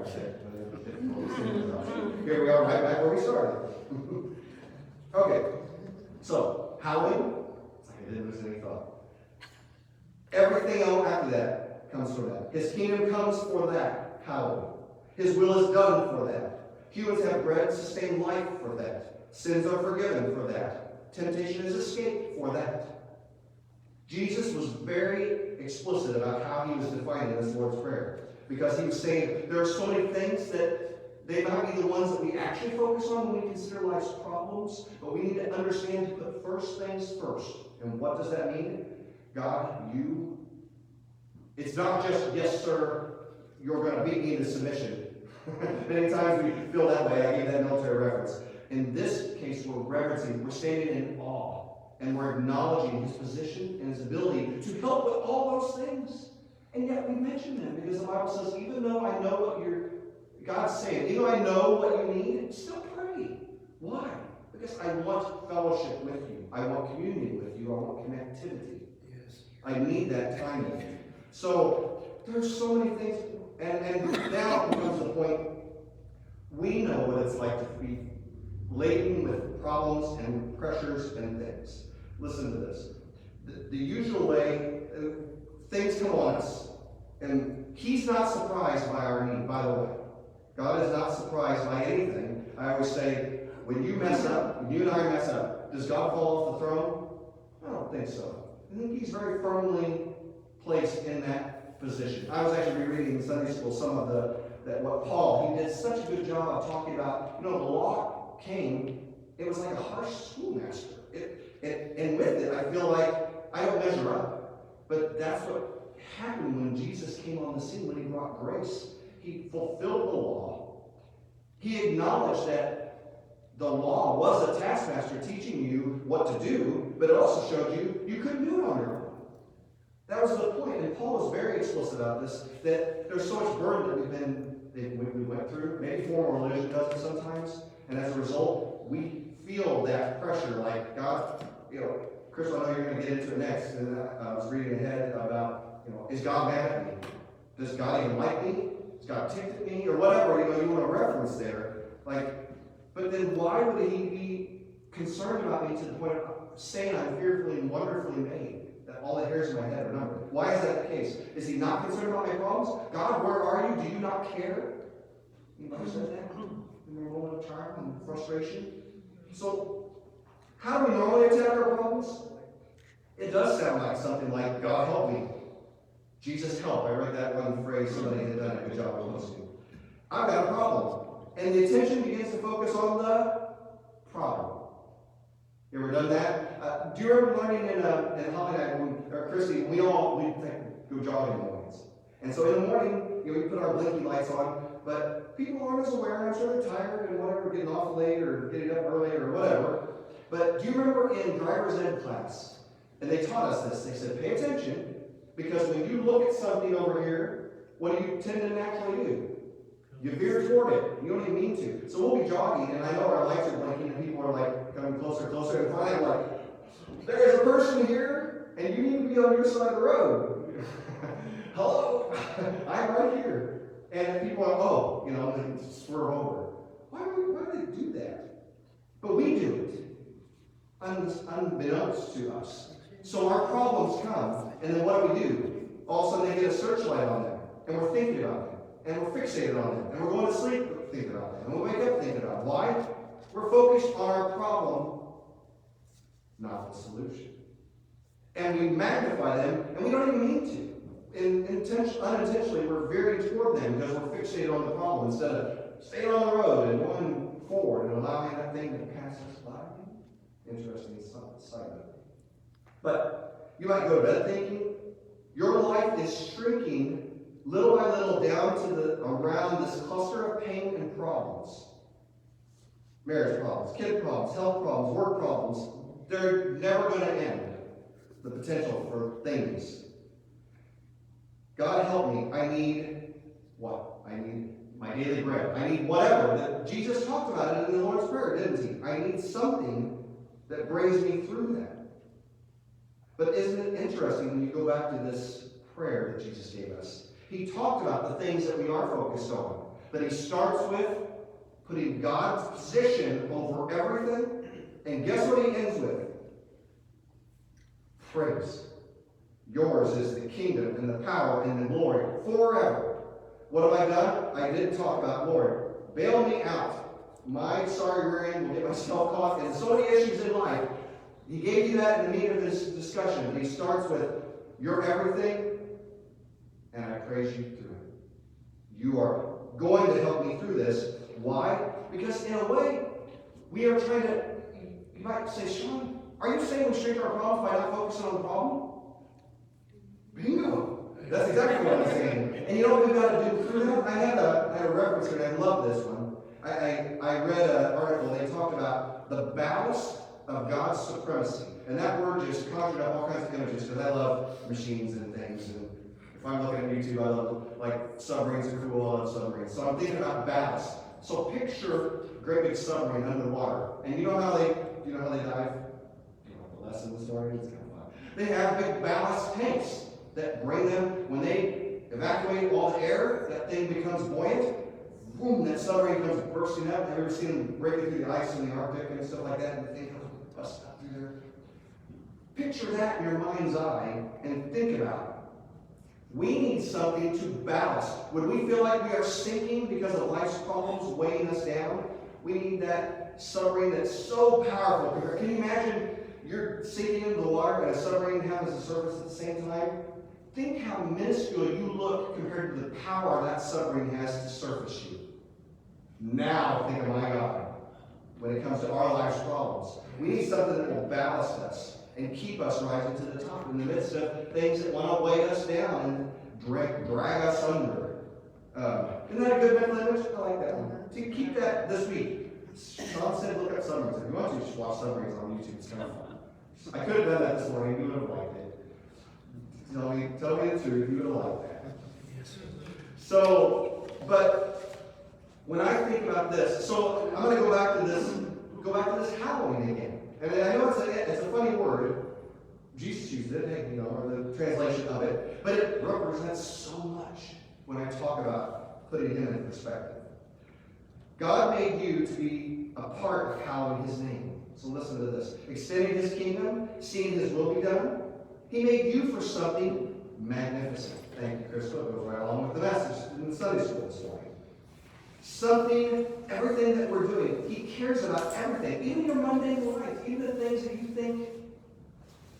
I said. Here we are, right back where we started. Okay, so hallowing, it's like I didn't lose any thought. Everything else after that comes from that. His kingdom comes for that, hallowing. His will is done for that. Humans have bread, sustained life for that. Sins are forgiven for that. Temptation is escaped for that. Jesus was very explicit about how he was defining this Lord's Prayer. Because he was saying there are so many things that they might be the ones that we actually focus on when we consider life's problems, but we need to understand to put first things first. And what does that mean? God, it's not just, yes, sir, you're going to beat me into submission. Many times we feel that way. I gave that military reference. In this case, we're reverencing, we're standing in awe, and we're acknowledging his position and his ability to help with all those things. And yet we mention them because the Bible says, even though I know what God's saying, even though I know what you need, still pray. Why? Because I want fellowship with you. I want communion with you. I want connectivity. Yes. I need that time with you. So there's so many things, and now comes the point, we know what it's like to be laden with problems and pressures and things. Listen to this. The usual way, things come on us, and he's not surprised by our need, by the way. God is not surprised by anything. I always say, when you mess up, when you and I mess up, does God fall off the throne? I don't think so. I think he's very firmly placed in that position. I was actually rereading in Sunday school some of what Paul, he did such a good job of talking about, the law came, it was like a harsh schoolmaster. And with it, I feel like I don't measure up. But that's what happened when Jesus came on the scene, when he brought grace. He fulfilled the law. He acknowledged that the law was a taskmaster teaching you what to do, but it also showed you couldn't do it on your own. That was the point, and Paul was very explicit about this, that there's so much burden that we went through. Maybe formal religion does it sometimes, and as a result, we feel that pressure, like God, Chris, I know you're going to get into it next, and I was reading ahead about, is God mad at me? Does God even like me? Is God ticked at me? Or whatever, you want to reference there. But then why would he be concerned about me to the point of saying I'm fearfully and wonderfully made? That all the hairs in my head are numbered. Why is that the case? Is he not concerned about my problems? God, where are you? Do you not care? You ever said that in your moment of trial and frustration? So, how do we normally attack our problems? It does sound like something like, God help me. Jesus help. I read that one phrase somebody had done a good job of listening. I've got a problem. And the attention begins to focus on the problem. You ever done that? Do you remember learning in Holiday, or Christy, we go jogging in the mornings. And so in the morning, we put our blinky lights on, but people aren't as aware. I'm sure they're tired and whatever, getting off late or getting up early or whatever. But do you remember in driver's ed class, and they taught us this, they said, pay attention, because when you look at something over here, what do you tend to naturally do? You veer toward it. You don't even mean to. So we'll be jogging, and I know our lights are blinking, and people are like coming closer and closer, and finally I'm like, there's a person here, and you need to be on your side of the road. Hello, I'm right here. And people are, they swerve over. Why do they do that? But we do it, unbeknownst to us. So our problems come, and then what do? All of a sudden they get a searchlight on them, and we're thinking about them. And we're fixated on them. And we're going to sleep thinking about them. And we wake up thinking about them. Why? We're focused on our problem, not the solution. And we magnify them, and we don't even mean to. Unintentionally, we're veering toward them because we're fixated on the problem instead of staying on the road and going forward and allowing that thing to pass us by. Interesting side note. But you might go to bed thinking your life is shrinking little by little down to around this cluster of pain and problems. Marriage problems, kid problems, health problems, work problems. They're never going to end. The potential for things. God help me. I need what? I need my daily bread. I need whatever. Jesus talked about it in the Lord's Prayer, didn't he? I need something that brings me through that. But isn't it interesting when you go back to this prayer that Jesus gave us? He talked about the things that we are focused on. But he starts with putting God's position over everything. And guess what he ends with? Praise. Yours is the kingdom and the power and the glory forever. What have I done? I did talk about, Lord, bail me out. My sorry rear end will get myself caught in so many issues in life. He gave you that in the meat of this discussion. He starts with, you're everything, and I praise you through it. You are going to help me through this. Why? Because in a way, we are trying to, you might say, Sean, are you saying we shrink our problems by not focusing on the problem? Bingo! That's exactly what I'm saying. And you know what we've got to do through that? I had a reference here, and I love this one. I read an article, they talked about the ballast of God's supremacy. And that word just conjured up all kinds of images, because I love machines and things. And if I'm looking at YouTube, I love, like, submarines are cool, I love submarines. So I'm thinking about ballast. So picture a great big submarine under the water. And you know how they dive? You know the lesson this morning? It's kind of fun. They have big ballast tanks that bring them, when they evacuate all the air, that thing becomes buoyant. Boom, that submarine comes bursting up. Have you ever seen them breaking through the ice in the Arctic and stuff like that? And the thing comes busting up through there. Picture that in your mind's eye and think about it. We need something to ballast. When we feel like we are sinking because of life's problems weighing us down, we need that submarine that's so powerful. Can you imagine you're sinking into the water and a submarine happens to surface at the same time? Think how minuscule you look compared to the power that submarine has to surface you. Now think of my God when it comes to our life's problems. We need something that will ballast us and keep us rising to the top in the midst of things that want to weigh us down and drag us under. Isn't that a good mental image? I like that one. So you keep that this week. Sean said look up submarines. If you want to, just watch submarines on YouTube. It's kind of fun. I could have done that this morning. You would have liked it. Tell me the truth. You would have liked that. So, but when I think about this, so I'm going to go back to this Halloween again. And I know it's a funny word. Jesus used it, or the translation of it. But it represents so much when I talk about putting him in perspective. God made you to be a part of hallowing his name. So listen to this. Extending his kingdom, seeing his will be done. He made you for something magnificent. Thank you, Crystal. It goes right along with the message in the Sunday school this morning. Everything that we're doing, he cares about everything. Even your mundane life, even the things that you think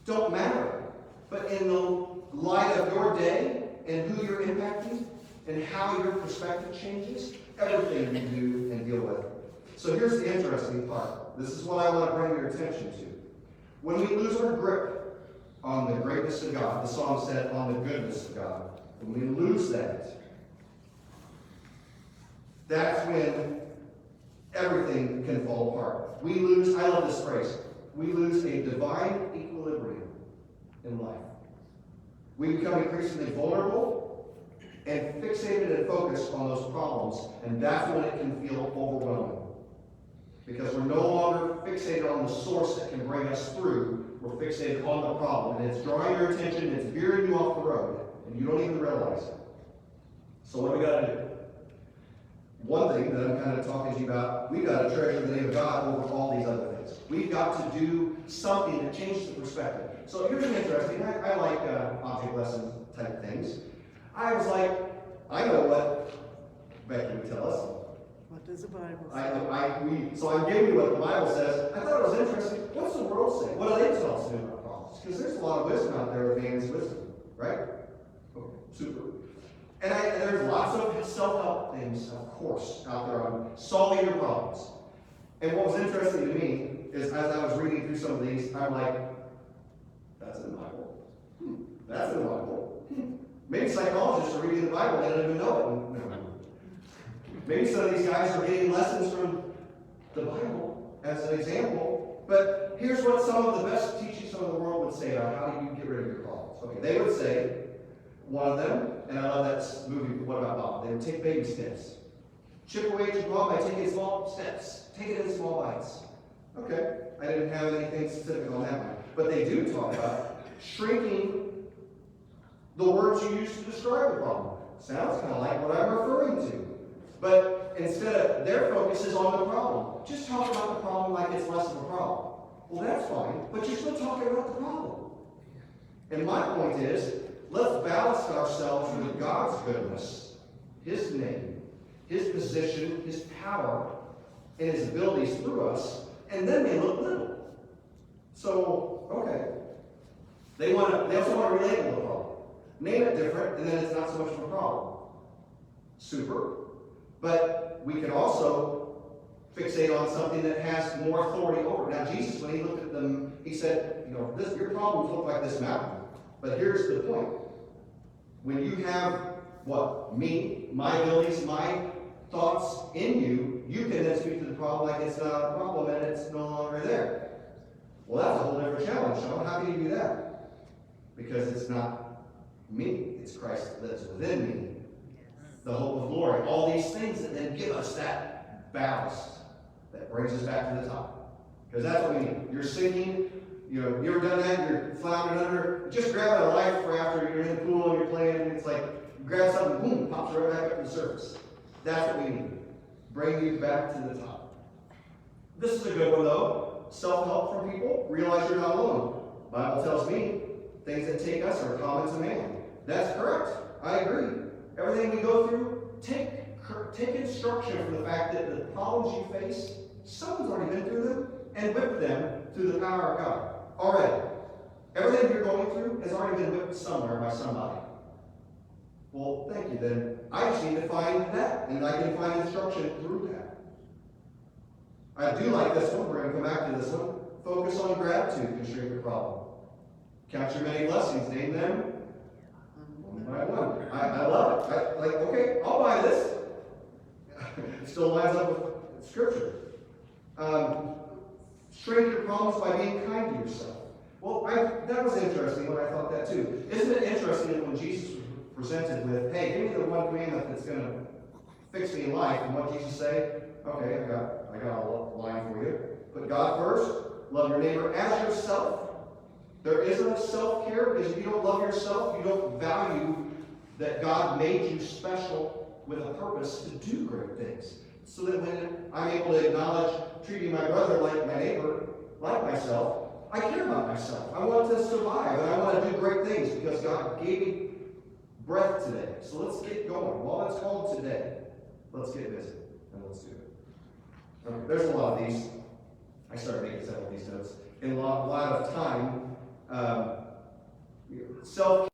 don't matter. But in the light of your day and who you're impacting and how your perspective changes, everything you do and deal with. So here's the interesting part. This is what I want to bring your attention to. When we lose our grip on the greatness of God, the psalm said, on the goodness of God, when we lose that, that's when everything can fall apart. We lose, I love this phrase, we lose a divine equilibrium in life. We become increasingly vulnerable and fixated and focused on those problems, and that's when it can feel overwhelming. Because we're no longer fixated on the source that can bring us through, we're fixated on the problem, and it's drawing your attention, and it's veering you off the road, and you don't even realize it. So what do we got to do? One thing that I'm kind of talking to you about, we've got to treasure the name of God over all these other things. We've got to do something that changes the perspective. So here's an interesting, I like object lesson type things. I was like, I know what Becky would tell us. What does the Bible say? So I'm giving you what the Bible says. I thought it was interesting. What's the world say? What do they tell us to do about problems? Because there's a lot of wisdom out there, man's wisdom, right? Okay, super. And there's lots of self-help things, of course, out there on solving your problems. And what was interesting to me is as I was reading through some of these, I'm like, that's in the Bible. That's in the Bible. Maybe psychologists are reading the Bible and they don't even know it. Maybe some of these guys are getting lessons from the Bible as an example. But here's what some of the best teachers of the world would say about how do you get rid of your problems. Okay, they would say, one of them, and I love that movie, What About Bob? They would take baby steps. Chip away at your problem by taking small steps. Take it in small bites. Okay, I didn't have anything specific on that one. But they do talk about shrinking the words you use to describe the problem. Sounds kind of like what I'm referring to. But instead of, their focus is on the problem. Just talk about the problem like it's less of a problem. Well, that's fine, but you're still talking about the problem. And my point is, let's balance ourselves with God's goodness, His name, His position, His power, and His abilities through us, and then they look little. So, okay. They also want to relabel the problem. Name it different, and then it's not so much of a problem. Super. But we can also fixate on something that has more authority over it. Now, Jesus, when He looked at them, He said, your problems look like this mountain. But here's the point. When you have, what? Me, my abilities, my thoughts in you, you can then speak to the problem like it's not a problem and it's no longer there. Well, that's a whole different challenge, Sean. How can you do that? Because it's not me. It's Christ that's within me. The hope of glory. All these things that then give us that ballast that brings us back to the top. Because that's what we need. You're singing, you ever done that? You're floundering under. Just grab a life rafter, you're in the pool and you're playing, and it's like, you grab something, boom, pops right back up to the surface. That's what we need. Bring you back to the top. This is a good one, though. Self-help from people. Realize you're not alone. The Bible tells me things that take us are common to man. That's correct. I agree. Everything we go through, take instruction from the fact that the problems you face, someone's already been through them and whipped them through the power of God. Already. Everything you're going through has already been whipped somewhere by somebody. Well, thank you. Then I just need to find that, and I can find instruction through that. I do like this one. We're going to come back to this one. Focus on gratitude can shrink the problem. Count your many blessings. Name them one by one. I love it. Okay, I'll buy this. It still lines up with Scripture. Shrink your problems by being kind to yourself. Well, that was interesting when I thought that too. Isn't it interesting that when Jesus was presented with, hey, give me the one commandment that's going to fix me in life, and what Jesus say? Okay, I got a line for you. Put God first. Love your neighbor as yourself. There isn't a self-care, because if you don't love yourself, you don't value that God made you special with a purpose to do great things. So that when I'm able to acknowledge treating my brother like my neighbor, like myself, I care about myself. I want to survive, and I want to do great things because God gave me breath today. So let's get going. While it's called today, let's get busy, and let's do it. Okay, there's a lot of these. I started making several of these notes. In a lot of time, self